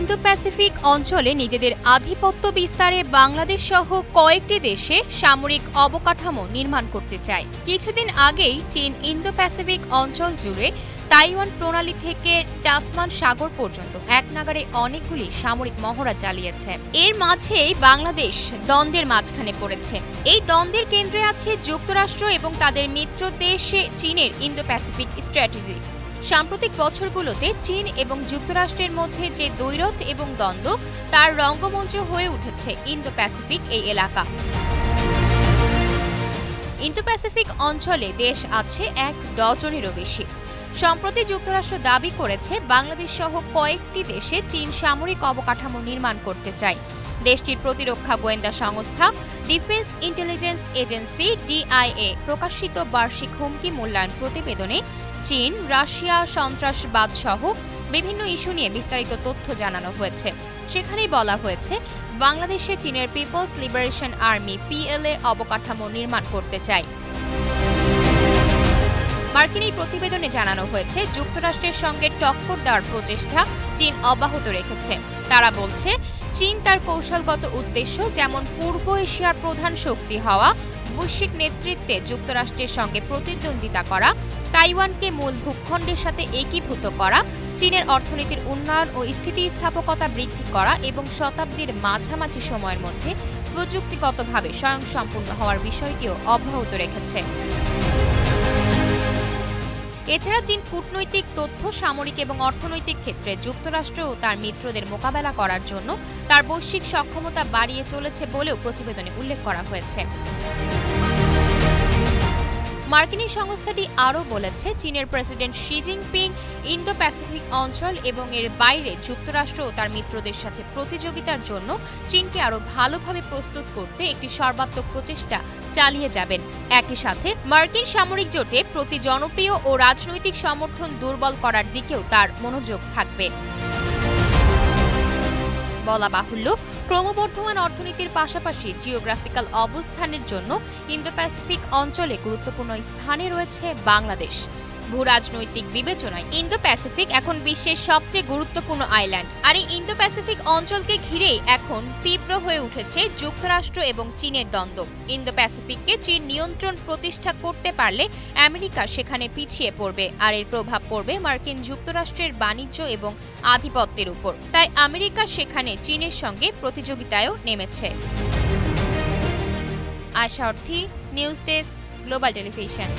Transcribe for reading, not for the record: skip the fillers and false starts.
Indo Pacific অঞ্চলে নিজেদের আধিপত্য বিস্তারে বাংলাদেশ সহ কয়েকটি দেশে সামরিক অবকাঠামো নির্মাণ করতে চায়। কিছুদিন আগেই চীন ইন্দো প্যাসিফিক অঞ্চল জুড়ে তাইওয়ান প্রণালী থেকে টাসমান সাগর পর্যন্ত একনাগাড়ে অনেকগুলি সামরিক মহড়া চালিয়েছে। এর মাঝেই বাংলাদেশ দ্বন্দ্বের মাঝখানে পড়েছে। এই দ্বন্দ্বের কেন্দ্রে আছে যুক্তরাষ্ট্র এবং তাদের মিত্র দেশ চীনের ইন্দো প্যাসিফিক স্ট্র্যাটেজি। সাম্প্রতিক বছরগুলোতে চীন এবং যুক্তরাষ্ট্রের মধ্যে যে দ্বৈরথ এবং দ্বন্দ্ব, তার রঙ্গমঞ্চ হয়ে উঠেছে ইন্দো প্যাসিফিক এই এলাকা। ইন্দো প্যাসিফিক অঞ্চলে দেশ আছে ১ ডজনেরও বেশি। সম্প্রতি যুক্তরাষ্ট্র দাবি করেছে বাংলাদেশ সহ কয়েকটি দেশে চীন সামরিক অবকাঠামো নির্মাণ করতে চায়। দেশটির প্রতিরক্ষা গোয়েন্দা সংস্থা ডিফেন্স ইন্টেলিজেন্স এজেন্সি ডিআইএ প্রকাশিত বার্ষিক হুমকি মূল্যায়ন প্রতিবেদনে চীন, রাশিয়া, সন্ত্রাসবাদ সহ বিভিন্ন ইস্যু নিয়ে বিস্তারিত তথ্য জানানো হয়েছে। সেখানেই বলা হয়েছে বাংলাদেশে চীনের পিপলস লিবারেশন আর্মি পিএলএ অবকাঠামো নির্মাণ করতে চায়। মার্কিন এই প্রতিবেদনে জানানো হয়েছে যুক্তরাষ্ট্রের সঙ্গে টক্কর দেওয়ার প্রচেষ্টা চীন অব্যাহত রেখেছে। তারা বলছে চীন তার কৌশলগত উদ্দেশ্য, যেমন পূর্ব এশিয়ার প্রধান শক্তি হওয়া, বৈশ্বিক নেতৃত্বে যুক্তরাষ্ট্রের সঙ্গে প্রতিদ্বন্দ্বিতা করা, তাইওয়ানকে মূল ভূখণ্ডের সাথে একীভূত করা, চীনের অর্থনীতির উন্নয়ন ও স্থিতিস্থাপকতা বৃদ্ধি করা এবং শতাব্দীর মাঝামাঝি সময়ের মধ্যে প্রযুক্তিগতভাবে স্বয়ংসম্পূর্ণ হওয়ার বিষয়টিও অব্যাহত রেখেছে। এছাড়া চীন কূটনৈতিক, তথ্য, সামরিক এবং অর্থনৈতিক ক্ষেত্রে যুক্তরাষ্ট্র ও তার মিত্রদের মোকাবেলা করার জন্য তার বৈশ্বিক সক্ষমতা বাড়িয়ে চলেছে বলেও প্রতিবেদনে উল্লেখ করা হয়েছে। মার্কিন সংস্থাটি আরও বলেছে চীনের president Xi Jinping Indo Pacific অঞ্চল এবং এর বাইরে যুক্তরাষ্ট্র ও তার মিত্রদের সাথে প্রতিযোগিতার জন্য চীনকে আরও ভালোভাবে প্রস্তুত করতে একটি সর্বাত্মক প্রচেষ্টা চালিয়ে যাবেন। একই সাথে মার্কিন সামরিক জোটে প্রতি জনপ্রিয় ও রাজনৈতিক সমর্থন দুর্বল করার দিকেও তার মনোযোগ থাকবে। বলা বাহুল্য, ক্রমবর্ধমান অর্থনীতির পাশাপাশি জিওগ্রাফিক্যাল অবস্থানের জন্য ইন্দো প্যাসিফিক অঞ্চলে গুরুত্বপূর্ণ স্থানে রয়েছে বাংলাদেশ। ভূরাজনৈতিক বিবেচনায় ইন্দো প্যাসিফিক এখন বিশ্বের সবচেয়ে গুরুত্বপূর্ণ আইল্যান্ড। আর এই ইন্দো প্যাসিফিক অঞ্চলকে ঘিরেই এখন তীব্র হয়ে উঠেছে যুক্তরাষ্ট্র এবং চীনের দ্বন্দ্ব। ইন্দো প্যাসিফিককে চীন নিয়ন্ত্রণ প্রতিষ্ঠা করতে পারলে আমেরিকা সেখানে পিছিয়ে পড়বে, আর এর প্রভাব পড়বে মার্কিন যুক্তরাষ্ট্রের বাণিজ্য এবং আধিপত্যের উপর। তাই আমেরিকা সেখানে চীনের সঙ্গে প্রতিযোগিতায়ও নেমেছে। আশা অর্থী, নিউজ ডেস্ক, গ্লোবাল টেলিভিশন।